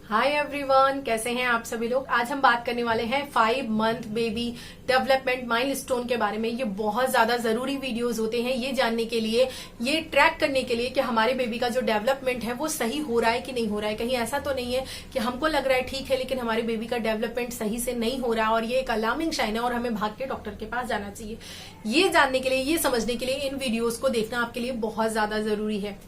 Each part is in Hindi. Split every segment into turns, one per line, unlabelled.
हाय एवरीवन, कैसे हैं आप सभी लोग। आज हम बात करने वाले हैं 5 मंथ बेबी डेवलपमेंट माइलस्टोन के बारे में। ये बहुत ज्यादा जरूरी वीडियोस होते हैं ये जानने के लिए, ये ट्रैक करने के लिए कि हमारे बेबी का जो डेवलपमेंट है वो सही हो रहा है कि नहीं हो रहा है। कहीं ऐसा तो नहीं है कि हमको लग रहा है ठीक है लेकिन हमारे बेबी का डेवलपमेंट सही से नहीं हो रहा है और ये एक अलार्मिंग साइन है और हमें भाग के डॉक्टर के पास जाना चाहिए। ये जानने के लिए, ये समझने के लिए इन वीडियोज को देखना आपके लिए बहुत ज्यादा जरूरी है।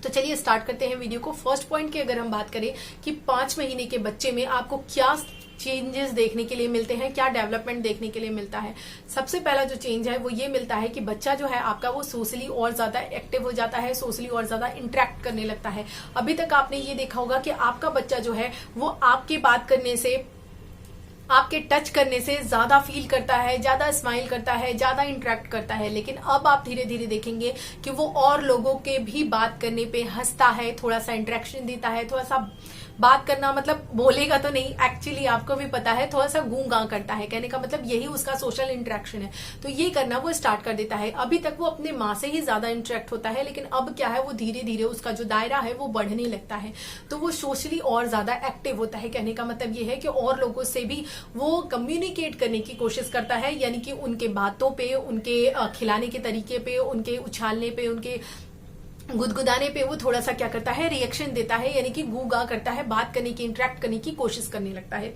तो चलिए स्टार्ट करते हैं वीडियो को। फर्स्ट पॉइंट की अगर हम बात करें कि 5 महीने के बच्चे में आपको क्या चेंजेस देखने के लिए मिलते हैं, क्या डेवलपमेंट देखने के लिए मिलता है। सबसे पहला जो चेंज है वो ये मिलता है कि बच्चा जो है आपका वो सोशली और ज्यादा एक्टिव हो जाता है, सोशली और ज्यादा इंटरेक्ट करने लगता है। अभी तक आपने ये देखा होगा कि आपका बच्चा जो है वो आपके बात करने से, आपके टच करने से ज्यादा फील करता है, ज्यादा स्माइल करता है, ज्यादा इंटरेक्ट करता है। लेकिन अब आप धीरे धीरे देखेंगे कि वो और लोगों के भी बात करने पे हंसता है, थोड़ा सा इंटरेक्शन देता है, थोड़ा सा बात करना, मतलब बोलेगा तो नहीं, एक्चुअली आपको भी पता है थोड़ा सा गूं गां करता है। कहने का मतलब यही उसका सोशल इंटरेक्शन है। तो ये करना वो स्टार्ट कर देता है। अभी तक वो अपने माँ से ही ज्यादा इंटरेक्ट होता है लेकिन अब क्या है, वो धीरे धीरे उसका जो दायरा है वो बढ़ने लगता है। तो वो सोशली और ज्यादा एक्टिव होता है। कहने का मतलब ये है कि और लोगों से भी वो कम्युनिकेट करने की कोशिश करता है, यानी कि उनके बातों पे, उनके खिलाने के तरीके पे, उनके उछालने पे, उनके गुदगुदाने पे वो थोड़ा सा क्या करता है, रिएक्शन देता है, यानी कि गू गा करता है, बात करने की, इंटरेक्ट करने की कोशिश करने लगता है।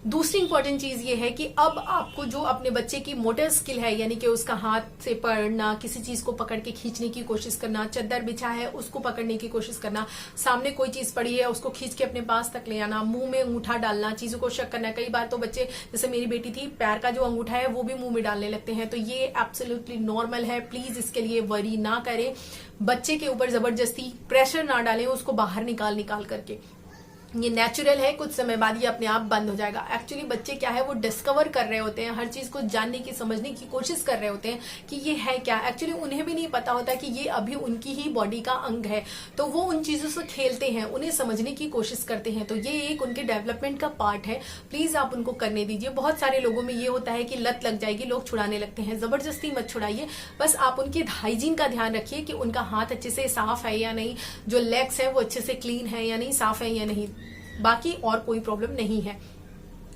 दूसरी इंपॉर्टेंट चीज ये है कि अब आपको जो अपने बच्चे की मोटर स्किल है, यानी कि उसका हाथ से पकड़ना, किसी चीज को पकड़ के खींचने की कोशिश करना, चद्दर बिछा है उसको पकड़ने की कोशिश करना, सामने कोई चीज पड़ी है उसको खींच के अपने पास तक ले आना, मुंह में अंगूठा डालना, चीजों को शक करना। कई बार तो बच्चे, जैसे मेरी बेटी थी, पैर का जो अंगूठा है वो भी मुंह में डालने लगते हैं। तो ये एब्सोल्युटली नॉर्मल है, प्लीज इसके लिए वरी ना करें। बच्चे के ऊपर जबरदस्ती प्रेशर ना डालें उसको बाहर निकाल निकाल करके। ये नेचुरल है, कुछ समय बाद ये अपने आप बंद हो जाएगा। एक्चुअली बच्चे क्या है, वो डिस्कवर कर रहे होते हैं, हर चीज को जानने की, समझने की कोशिश कर रहे होते हैं कि ये है क्या। एक्चुअली उन्हें भी नहीं पता होता कि ये अभी उनकी ही बॉडी का अंग है। तो वो उन चीजों से खेलते हैं, उन्हें समझने की कोशिश करते हैं। तो ये एक उनके डेवलपमेंट का पार्ट है। प्लीज आप उनको करने दीजिए। बहुत सारे लोगों में ये होता है कि लत लग जाएगी, लोग छुड़ाने लगते हैं। जबरदस्ती मत छुड़ाइए, बस आप उनके हाइजीन का ध्यान रखिए कि उनका हाथ अच्छे से साफ है या नहीं, जो लेग्स है वो अच्छे से क्लीन है या नहीं, साफ है या नहीं, बाकी और कोई प्रॉब्लम नहीं है।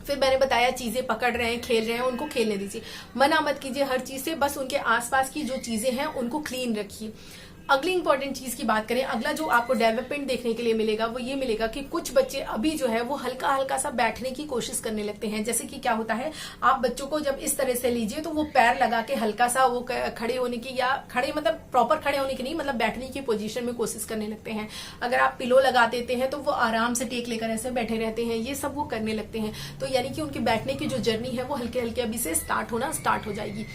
फिर मैंने बताया चीजें पकड़ रहे हैं, खेल रहे हैं, उनको खेलने दीजिए, मना मत कीजिए हर चीज से। बस उनके आसपास की जो चीजें हैं उनको क्लीन रखिए। अगली इंपॉर्टेंट चीज की बात करें, अगला जो आपको डेवलपमेंट देखने के लिए मिलेगा वो ये मिलेगा कि कुछ बच्चे अभी जो है वो हल्का हल्का सा बैठने की कोशिश करने लगते हैं। जैसे कि क्या होता है, आप बच्चों को जब इस तरह से लीजिए तो वो पैर लगा के हल्का सा वो खड़े होने की, या खड़े मतलब प्रॉपर खड़े होने की नहीं, मतलब बैठने की पोजीशन में कोशिश करने लगते हैं। अगर आप पिलो लगा देते हैं तो वो आराम से टेक लेकर ऐसे बैठे रहते हैं। ये सब वो करने लगते हैं। तो यानी कि उनकी बैठने की जो जर्नी है वो हल्के हल्के अभी से स्टार्ट हो जाएगी।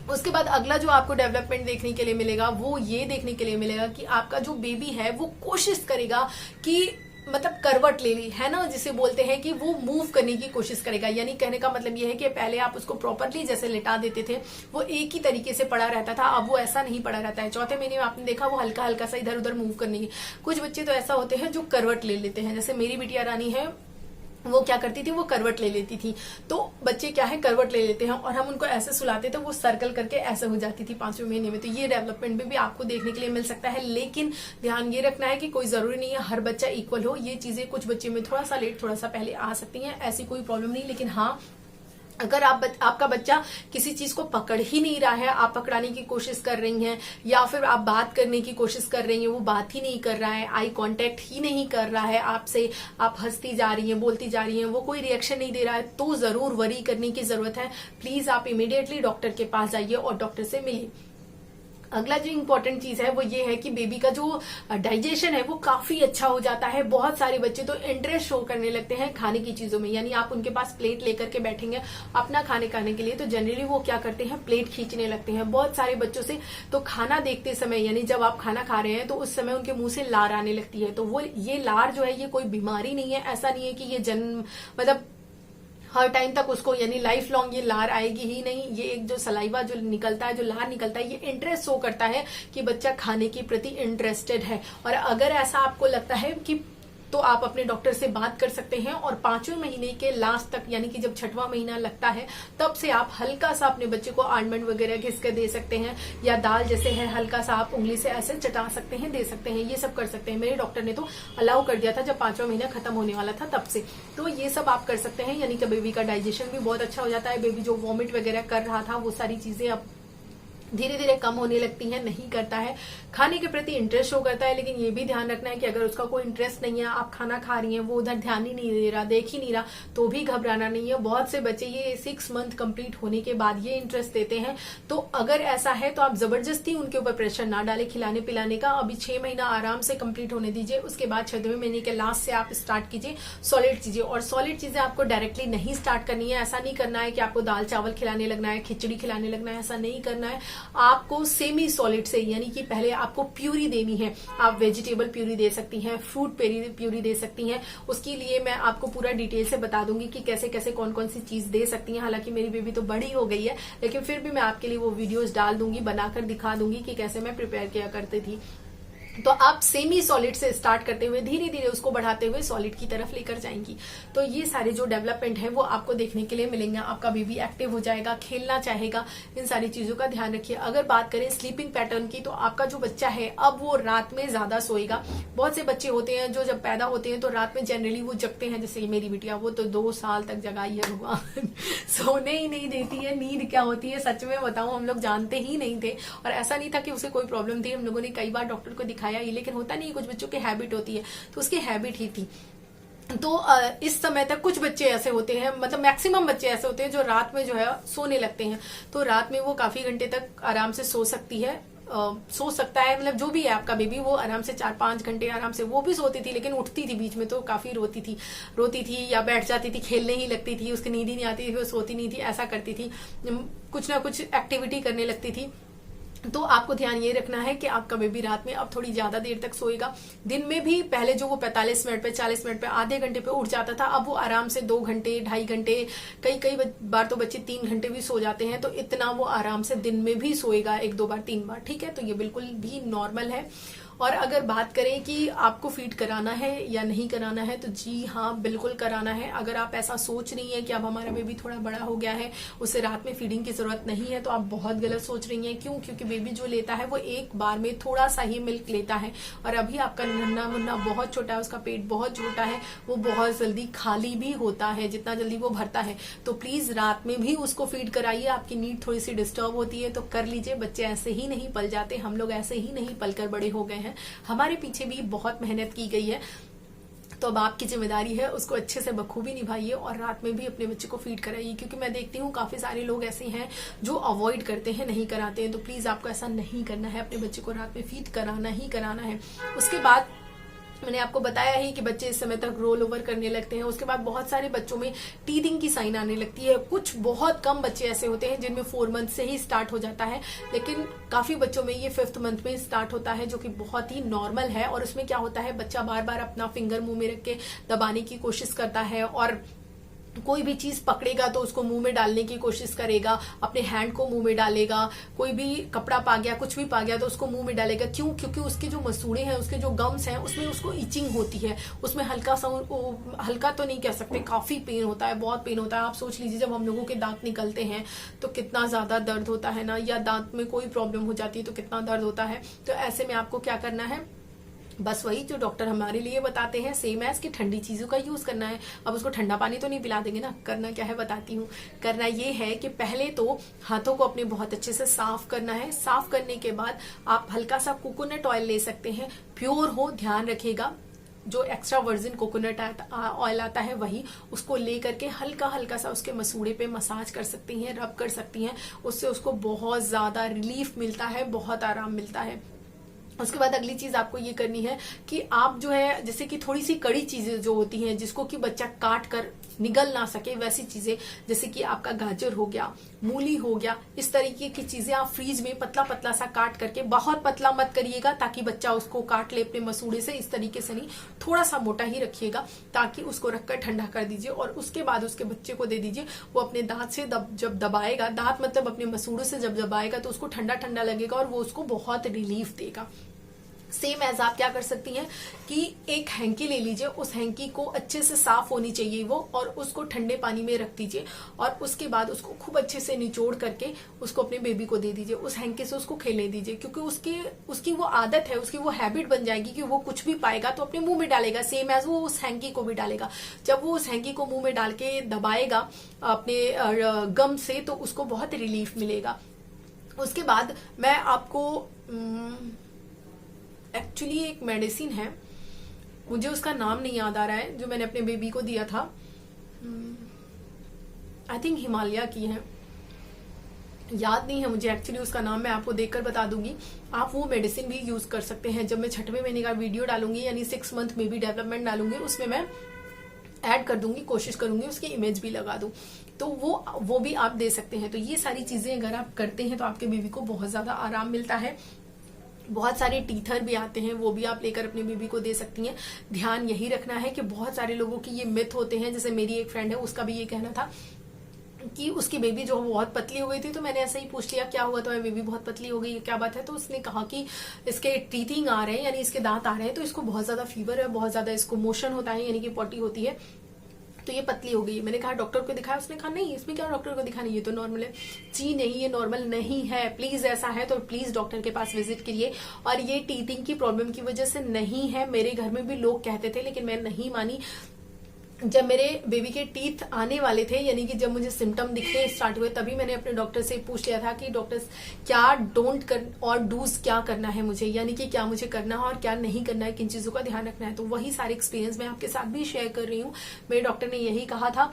उसके बाद अगला जो आपको डेवलपमेंट देखने के लिए मिलेगा वो ये देखने के लिए मिलेगा कि आपका जो बेबी है वो कोशिश करेगा कि, मतलब करवट ले ली है ना, जिसे बोलते हैं कि वो मूव करने की कोशिश करेगा। यानी कहने का मतलब ये है कि पहले आप उसको प्रॉपरली जैसे लिटा देते थे, वो एक ही तरीके से पड़ा रहता था, अब वो ऐसा नहीं पड़ा रहता है। चौथे महीने में आपने देखा वो हल्का हल्का सा इधर उधर मूव करने की। कुछ बच्चे तो ऐसा होते हैं जो करवट ले लेते हैं, जैसे मेरी बिटिया रानी है, वो क्या करती थी, वो करवट ले लेती थी। तो बच्चे क्या है, करवट ले लेते हैं और हम उनको ऐसे सुलाते तो वो सर्कल करके ऐसे हो जाती थी 5वें महीने में। तो ये डेवलपमेंट भी आपको देखने के लिए मिल सकता है। लेकिन ध्यान ये रखना है कि कोई जरूरी नहीं है हर बच्चा इक्वल हो। ये चीजें कुछ बच्चे में थोड़ा सा लेट, थोड़ा सा पहले आ सकती हैं, ऐसी कोई प्रॉब्लम नहीं। लेकिन हाँ, अगर आपका बच्चा किसी चीज को पकड़ ही नहीं रहा है, आप पकड़ाने की कोशिश कर रही हैं, या फिर आप बात करने की कोशिश कर रही हैं, वो बात ही नहीं कर रहा है, आई कांटेक्ट ही नहीं कर रहा है आपसे, आप हंसती जा रही हैं, बोलती जा रही हैं, वो कोई रिएक्शन नहीं दे रहा है, तो जरूर वरी करने की जरूरत है। प्लीज आप इमीडिएटली डॉक्टर के पास जाइए और डॉक्टर से मिलिए। अगला जो इंपॉर्टेंट चीज है वो ये है कि बेबी का जो डाइजेशन है वो काफी अच्छा हो जाता है। बहुत सारे बच्चे तो इंटरेस्ट शो करने लगते हैं खाने की चीजों में, यानी आप उनके पास प्लेट लेकर के बैठेंगे अपना खाने खाने के लिए तो जनरली वो क्या करते हैं, प्लेट खींचने लगते हैं। बहुत सारे बच्चों से तो खाना देखते समय, यानी जब आप खाना खा रहे हैं तो उस समय उनके मुंह से लार आने लगती है। तो वो ये लार जो है ये कोई बीमारी नहीं है, ऐसा नहीं है कि ये जन्म मतलब हर टाइम तक उसको, यानी लाइफ लॉन्ग ये लार आएगी ही नहीं। ये एक जो सलाइवा जो निकलता है, जो लार निकलता है, ये इंटरेस्ट शो करता है कि बच्चा खाने के प्रति इंटरेस्टेड है। और अगर ऐसा आपको लगता है कि तो आप अपने डॉक्टर से बात कर सकते हैं। और 5वें महीने के लास्ट तक, यानी कि जब 6वां महीना लगता है, तब से आप हल्का सा अपने बच्चे को आलमंड वगैरह घिस कर दे सकते हैं, या दाल जैसे है हल्का सा आप उंगली से ऐसे चटा सकते हैं, दे सकते हैं, ये सब कर सकते हैं। मेरे डॉक्टर ने तो अलाउ कर दिया था जब 5वां महीना खत्म होने वाला था तब से। तो ये सब आप कर सकते हैं, यानी कि बेबी का डाइजेशन भी बहुत अच्छा हो जाता है। बेबी जो वॉमिट वगैरह कर रहा था वो सारी चीजें अब धीरे धीरे कम होने लगती है, नहीं करता है। खाने के प्रति इंटरेस्ट शो करता है, लेकिन ये भी ध्यान रखना है कि अगर उसका कोई इंटरेस्ट नहीं है, आप खाना खा रही हैं, वो उधर ध्यान ही नहीं दे रहा, देख ही नहीं रहा, तो भी घबराना नहीं है। बहुत से बच्चे ये 6 मंथ कंप्लीट होने के बाद ये इंटरेस्ट देते हैं, तो अगर ऐसा है तो आप जबरदस्ती उनके ऊपर प्रेशर ना डालें खिलाने पिलाने का। अभी 6 महीना आराम से कंप्लीट होने दीजिए, उसके बाद 6वें महीने के लास्ट से आप स्टार्ट कीजिए सॉलिड चीजें। और सॉलिड चीजें आपको डायरेक्टली नहीं स्टार्ट करनी है। ऐसा नहीं करना है कि आपको दाल चावल खिलाने लगना है, खिचड़ी खिलाने लगना है, ऐसा नहीं करना है। आपको सेमी सॉलिड से, यानी कि पहले आपको प्यूरी देनी है। आप वेजिटेबल प्यूरी दे सकती हैं, फ्रूट प्यूरी दे सकती हैं। उसके लिए मैं आपको पूरा डिटेल से बता दूंगी कि कैसे कैसे कौन कौन सी चीज दे सकती हैं। हालांकि मेरी बेबी तो बड़ी हो गई है, लेकिन फिर भी मैं आपके लिए वो वीडियोस डाल दूंगी, बनाकर दिखा दूंगी कि कैसे मैं प्रिपेयर किया करती थी। तो आप सेमी सॉलिड से स्टार्ट करते हुए धीरे धीरे उसको बढ़ाते हुए सॉलिड की तरफ लेकर जाएंगी। तो ये सारे जो डेवलपमेंट है वो आपको देखने के लिए मिलेंगे। आपका बेबी एक्टिव हो जाएगा, खेलना चाहेगा, इन सारी चीजों का ध्यान रखिए। अगर बात करें स्लीपिंग पैटर्न की, तो आपका जो बच्चा है अब वो रात में ज्यादा सोएगा। बहुत से बच्चे होते हैं जो जब पैदा होते हैं तो रात में जनरली वो जगते हैं, जैसे मेरी बिटिया, वो तो 2 साल तक जगाई है भगवान सोने ही नहीं देती है। नींद क्या होती है सच में बताऊं, हम लोग जानते ही नहीं थे। और ऐसा नहीं था कि उसे कोई प्रॉब्लम थी, हम लोगों ने कई बार डॉक्टर को दिखाया, लेकिन होता नहीं, कुछ बच्चों की हैबिट होती है, तो उसकी हैबिट ही थी। तो इस समय तक कुछ बच्चे ऐसे होते हैं, मतलब मैक्सिमम बच्चे ऐसे होते हैं जो रात में जो है सोने लगते हैं। तो रात में वो काफी घंटे तक आराम से सो सकती है, सो सकता है, मतलब जो भी है आपका बेबी, वो आराम से 4-5 घंटे आराम से वो भी सोती थी। लेकिन उठती थी बीच में तो काफी रोती थी या बैठ जाती थी, खेलने ही लगती थी, उसकी नींद ही नहीं आती थी, वो सोती नहीं थी, ऐसा करती थी, कुछ ना कुछ एक्टिविटी करने लगती थी। तो आपको ध्यान ये रखना है कि आपका बेबी रात में अब थोड़ी ज्यादा देर तक सोएगा। दिन में भी पहले जो वो 45 मिनट पे, 40 मिनट पे, आधे घंटे पे उठ जाता था, अब वो आराम से 2 घंटे, 2.5 घंटे, कई बार तो बच्चे 3 घंटे भी सो जाते हैं। तो इतना वो आराम से दिन में भी सोएगा, 1-2 बार, 3 बार, ठीक है। तो ये बिल्कुल भी नॉर्मल है। और अगर बात करें कि आपको फीड कराना है या नहीं कराना है, तो जी हाँ, बिल्कुल कराना है। अगर आप ऐसा सोच रही हैं कि अब हमारा बेबी थोड़ा बड़ा हो गया है, उसे रात में फीडिंग की जरूरत नहीं है, तो आप बहुत गलत सोच रही हैं। क्यों? क्योंकि बेबी जो लेता है वो एक बार में थोड़ा सा ही मिल्क लेता है, और अभी आपका नन्ना मुन्ना बहुत छोटा है, उसका पेट बहुत छोटा है, वो बहुत जल्दी खाली भी होता है जितना जल्दी वो भरता है। तो प्लीज रात में भी उसको फीड कराइए। आपकी नींद थोड़ी सी डिस्टर्ब होती है तो कर लीजिए। बच्चे ऐसे ही नहीं पल जाते, हम लोग ऐसे ही नहीं पलकर बड़े हो गए हैं, हमारे पीछे भी बहुत मेहनत की गई है। तो अब आपकी जिम्मेदारी है उसको अच्छे से बखूबी निभाइए और रात में भी अपने बच्चे को फीड कराइए। क्योंकि मैं देखती हूँ काफी सारे लोग ऐसे हैं जो अवॉइड करते हैं, नहीं कराते हैं। तो प्लीज आपको ऐसा नहीं करना है, अपने बच्चे को रात में फीड कराना ही कराना है। उसके बाद मैंने आपको बताया ही कि बच्चे इस समय तक रोल ओवर करने लगते हैं। उसके बाद बहुत सारे बच्चों में टीथिंग की साइन आने लगती है। कुछ बहुत कम बच्चे ऐसे होते हैं जिनमें 4 मंथ से ही स्टार्ट हो जाता है, लेकिन काफी बच्चों में ये 5th मंथ में स्टार्ट होता है, जो कि बहुत ही नॉर्मल है। और उसमें क्या होता है, बच्चा बार बार अपना फिंगर मुंह में रख के दबाने की कोशिश करता है, और कोई भी चीज पकड़ेगा तो उसको मुंह में डालने की कोशिश करेगा, अपने हैंड को मुंह में डालेगा। कोई भी कपड़ा पा गया, कुछ भी पा गया तो उसको मुंह में डालेगा। क्यों? क्योंकि उसके जो मसूड़े हैं, उसके जो गम्स हैं, उसमें उसको इचिंग होती है। उसमें हल्का सा, हल्का तो नहीं कह सकते, काफी पेन होता है, बहुत पेन होता है। आप सोच लीजिए जब हम लोगों के दांत निकलते हैं तो कितना ज्यादा दर्द होता है ना, या दांत में कोई प्रॉब्लम हो जाती है तो कितना दर्द होता है। तो ऐसे में आपको क्या करना है, बस वही जो डॉक्टर हमारे लिए बताते हैं, सेम एज कि ठंडी चीजों का यूज करना है। अब उसको ठंडा पानी तो नहीं पिला देंगे ना। करना क्या है बताती हूँ। करना ये है कि पहले तो हाथों को अपने बहुत अच्छे से साफ करना है। साफ करने के बाद आप हल्का सा कोकोनट ऑयल ले सकते हैं, प्योर हो, ध्यान रखिएगा। जो एक्स्ट्रा वर्जिन कोकोनट ऑयल आता है वही, उसको ले करके हल्का हल्का सा उसके मसूड़े पे मसाज कर सकती हैं, रब कर सकती हैं। उससे उसको बहुत ज्यादा रिलीफ मिलता है, बहुत आराम मिलता है। उसके बाद अगली चीज आपको ये करनी है कि आप जो है, जैसे कि थोड़ी सी कड़ी चीजें जो होती हैं जिसको कि बच्चा काट कर निगल ना सके, वैसी चीजें, जैसे कि आपका गाजर हो गया, मूली हो गया, इस तरीके की चीजें आप फ्रीज में पतला पतला सा काट करके, बहुत पतला मत करिएगा ताकि बच्चा उसको काट ले अपने मसूड़े से, इस तरीके से नहीं, थोड़ा सा मोटा ही रखिएगा, ताकि उसको रखकर ठंडा कर दीजिए और उसके बाद उसके बच्चे को दे दीजिए। वो अपने दांत से जब दबाएगा, दांत मतलब अपने मसूड़े से जब दबाएगा तो उसको ठंडा ठंडा लगेगा और वो उसको बहुत रिलीफ देगा। सेम एज आप क्या कर सकती हैं कि एक हैंकी ले लीजिए, उस हैंकी को अच्छे से साफ होनी चाहिए वो, और उसको ठंडे पानी में रख दीजिए और उसके बाद उसको खूब अच्छे से निचोड़ करके उसको अपने बेबी को दे दीजिए। उस हैंकी से उसको खेलने दीजिए, क्योंकि उसकी वो आदत है, उसकी वो हैबिट बन जाएगी कि वो कुछ भी पाएगा तो अपने मुंह में डालेगा, सेम एज वो उस हैंकी को भी डालेगा। जब वो उस हैंकी को मुंह में डाल के दबाएगा अपने गम से तो उसको बहुत रिलीफ मिलेगा। उसके बाद मैं आपको एक्चुअली एक मेडिसिन है, मुझे उसका नाम नहीं याद आ रहा है, जो मैंने अपने बेबी को दिया था, आई थिंक हिमालय की है, याद नहीं है मुझे एक्चुअली उसका नाम, मैं आपको देखकर बता दूंगी। आप वो मेडिसिन भी यूज कर सकते हैं। जब मैं 6वें महीने का वीडियो डालूंगी यानी 6 मंथ बेबी डेवलपमेंट डालूंगी, उसमें मैं ऐड कर दूंगी, कोशिश करूंगी उसकी इमेज भी लगा दूं, तो वो भी आप दे सकते हैं। तो ये सारी चीजें अगर आप करते हैं तो आपके बेबी को बहुत ज्यादा आराम मिलता है। बहुत सारे टीथर भी आते हैं, वो भी आप लेकर अपने बेबी को दे सकती हैं। ध्यान यही रखना है कि बहुत सारे लोगों की ये मिथ होते हैं, जैसे मेरी एक फ्रेंड है, उसका भी ये कहना था कि उसकी बेबी जो बहुत पतली हो गई थी, तो मैंने ऐसे ही पूछ लिया क्या हुआ, तो बेबी बहुत पतली हो गई, क्या बात है? तो उसने कहा कि इसके टीथिंग आ रहे हैं, यानी इसके दांत आ रहे हैं, तो इसको बहुत ज्यादा फीवर है, बहुत ज्यादा इसको मोशन होता है, यानी कि पॉटी होती है, तो ये पतली हो गई। मैंने कहा डॉक्टर को दिखाया, उसने कहा नहीं इसमें क्या डॉक्टर को दिखाना, ये तो नॉर्मल है। जी नहीं, ये नॉर्मल नहीं है, प्लीज ऐसा है तो प्लीज डॉक्टर के पास विजिट करिए। और ये टीथिंग की प्रॉब्लम की वजह से नहीं है, मेरे घर में भी लोग कहते थे लेकिन मैं नहीं मानी। जब मेरे बेबी के टीथ आने वाले थे, यानी कि जब मुझे सिम्टम दिखने स्टार्ट हुए, तभी मैंने अपने डॉक्टर से पूछ लिया था कि डॉक्टर क्या डोंट कर और डूज क्या करना है मुझे, यानी कि क्या मुझे करना है और क्या नहीं करना है, किन चीजों का ध्यान रखना है। तो वही सारे एक्सपीरियंस मैं आपके साथ भी शेयर कर रही हूँ। मेरे डॉक्टर ने यही कहा था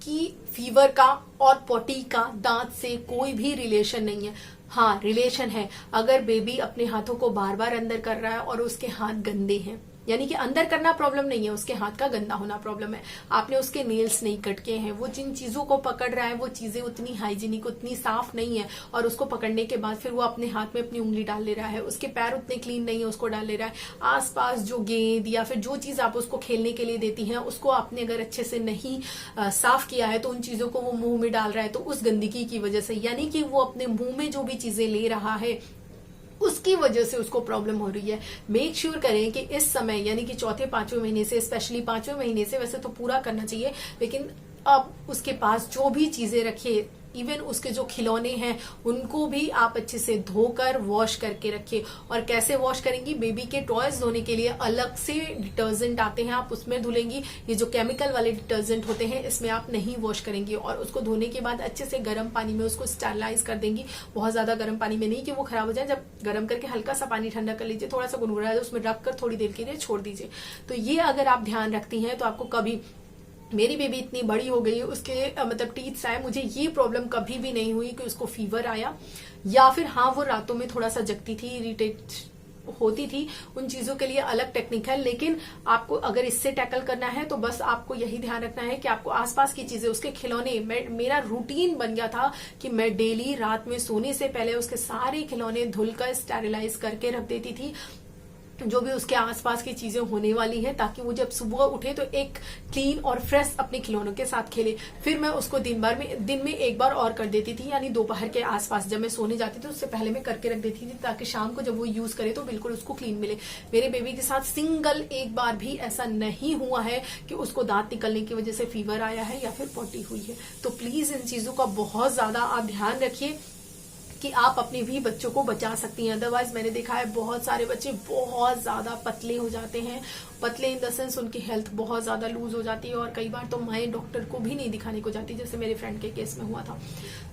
कि फीवर का और पॉटी का दांत से कोई भी रिलेशन नहीं है। हाँ, रिलेशन है अगर बेबी अपने हाथों को बार बार अंदर कर रहा है और उसके हाथ गंदे हैं, यानी कि अंदर करना प्रॉब्लम नहीं है, उसके हाथ का गंदा होना प्रॉब्लम है। आपने उसके नेल्स नहीं कटके हैं, वो जिन चीजों को पकड़ रहा है वो चीजें उतनी हाइजीनिक, उतनी साफ नहीं है, और उसको पकड़ने के बाद फिर वो अपने हाथ में अपनी उंगली डाल ले रहा है, उसके पैर उतने क्लीन नहीं है, उसको डाल ले रहा है। आसपास जो गेंद या फिर जो चीज आप उसको खेलने के लिए देती हैं, उसको आपने अगर अच्छे से नहीं साफ किया है तो उन चीजों को वो मुंह में डाल रहा है, तो उस गंदगी की वजह से, यानी कि वो अपने मुंह में जो भी चीजें ले रहा है उसकी वजह से उसको प्रॉब्लम हो रही है। मेक श्योर करें कि इस समय, यानी कि 4-5वें महीने से, स्पेशली 5वें महीने से, वैसे तो पूरा करना चाहिए, लेकिन अब उसके पास जो भी चीजें रखिए, इवन उसके जो खिलौने हैं उनको भी आप अच्छे से धोकर वॉश करके रखिए। और कैसे वॉश करेंगी? बेबी के टॉयज धोने के लिए अलग से डिटर्जेंट आते हैं, आप उसमें धुलेंगी। ये जो केमिकल वाले डिटर्जेंट होते हैं इसमें आप नहीं वॉश करेंगी, और उसको धोने के बाद अच्छे से गर्म पानी में उसको स्टेरलाइज कर देंगी। बहुत ज्यादा गर्म पानी में नहीं कि वो खराब हो जाए, जब गर्म करके हल्का सा पानी ठंडा कर लीजिए, थोड़ा सा गुनगुना है उसमें रखकर थोड़ी देर के लिए छोड़ दीजिए। तो ये अगर आप ध्यान रखती हैं तो आपको कभी, मेरी बेबी इतनी बड़ी हो गई, उसके मतलब टीथ्स आए, मुझे ये प्रॉब्लम कभी भी नहीं हुई कि उसको फीवर आया, या फिर हाँ वो रातों में थोड़ा सा जगती थी, इरिटेट होती थी। उन चीजों के लिए अलग टेक्निक है, लेकिन आपको अगर इससे टैकल करना है तो बस आपको यही ध्यान रखना है कि आपको आसपास की चीजें, उसके खिलौने, मेरा रूटीन बन गया था कि मैं डेली रात में सोने से पहले उसके सारे खिलौने धुलकर स्टेरिलाइज करके रख देती थी, जो भी उसके आसपास की चीजें होने वाली हैं, ताकि वो जब सुबह उठे तो एक क्लीन और फ्रेश अपने खिलौनों के साथ खेले। फिर मैं उसको दिन में एक बार और कर देती थी, यानी दोपहर के आसपास जब मैं सोने जाती थी उससे पहले मैं करके रख देती थी, ताकि शाम को जब वो यूज करे तो बिल्कुल उसको क्लीन मिले। मेरे बेबी के साथ सिंगल एक बार भी ऐसा नहीं हुआ है कि उसको दांत निकलने की वजह से फीवर आया है या फिर पॉटी हुई है। तो प्लीज इन चीजों का बहुत ज्यादा आप ध्यान रखिए कि आप अपने भी बच्चों को बचा सकती हैं। अदरवाइज मैंने देखा है बहुत सारे बच्चे बहुत ज्यादा पतले हो जाते हैं, पतले इन द सेंस उनकी हेल्थ बहुत ज्यादा लूज हो जाती है, और कई बार तो माएँ डॉक्टर को भी नहीं दिखाने को जाती, जैसे मेरे फ्रेंड के केस में हुआ था।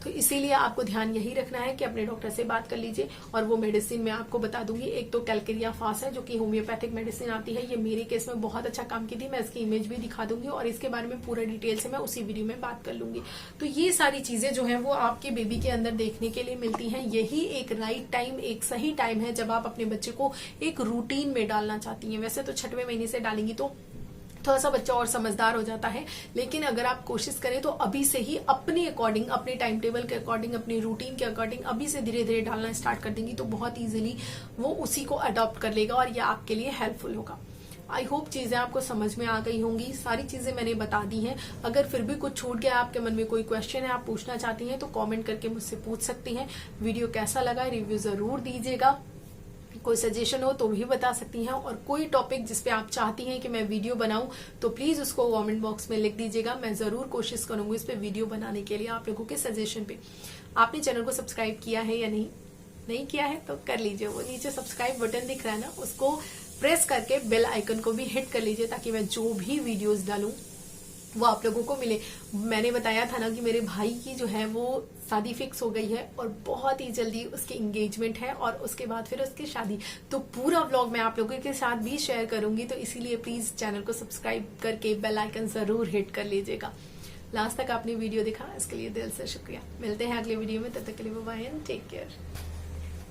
तो इसीलिए आपको ध्यान यही रखना है कि अपने डॉक्टर से बात कर लीजिए, और वो मेडिसिन मैं आपको बता दूंगी। एक तो कैलकेरिया फास्ट है जो कि होम्योपैथिक मेडिसिन आती है, ये मेरे केस में बहुत अच्छा काम की थी, मैं इसकी इमेज भी दिखा दूंगी और इसके बारे में पूरा डिटेल से मैं उसी वीडियो में बात कर लूंगी। तो ये सारी चीजें जो है वो आपके बेबी के अंदर देखने के लिए मिलती हैं। यही एक राइट टाइम, एक सही टाइम है जब आप अपने बच्चे को एक रूटीन में डालना चाहती हैं। वैसे तो 6वें महीने से डालेंगी तो थोड़ा सा बच्चा और समझदार हो जाता है, लेकिन अगर आप कोशिश करें तो अभी से ही अपने अकॉर्डिंग, अपने टाइम टेबल के अकॉर्डिंग, अपनी रूटीन के अकॉर्डिंग अभी से धीरे धीरे डालना स्टार्ट कर देंगी तो बहुत इजीली वो उसी को अडॉप्ट कर लेगा और ये आपके लिए हेल्पफुल होगा। आई होप चीजें आपको समझ में आ गई होंगी, सारी चीजें मैंने बता दी हैं। अगर फिर भी कुछ छूट गया, आपके मन में कोई क्वेश्चन है, आप पूछना चाहती हैं तो कमेंट करके मुझसे पूछ सकती हैं। वीडियो कैसा लगा रिव्यू जरूर दीजिएगा। कोई सजेशन हो तो भी बता सकती हैं, और कोई टॉपिक जिस पे आप चाहती हैं कि मैं वीडियो बनाऊं तो प्लीज उसको कमेंट बॉक्स में लिख दीजिएगा। मैं जरूर कोशिश करूंगी इस पे वीडियो बनाने के लिए आप लोगों के सजेशन पे। आपने चैनल को सब्सक्राइब किया है या नहीं किया है तो कर लीजिए। वो नीचे सब्सक्राइब बटन दिख रहा है ना, उसको प्रेस करके बेल आइकन को भी हिट कर लीजिए, ताकि मैं जो भी वीडियोस डालूं वो आप लोगों को मिले। मैंने बताया था ना कि मेरे भाई की जो है वो शादी फिक्स हो गई है और बहुत ही जल्दी उसकी एंगेजमेंट है और उसके बाद फिर उसकी शादी, तो पूरा व्लॉग मैं आप लोगों के साथ भी शेयर करूंगी। तो इसीलिए प्लीज चैनल को सब्सक्राइब करके बेल आइकन जरूर हिट कर लीजिएगा। लास्ट तक आपने वीडियो देखा इसके लिए दिल से शुक्रिया। मिलते हैं अगले वीडियो में, तब तक के लिए बाय एंड टेक केयर।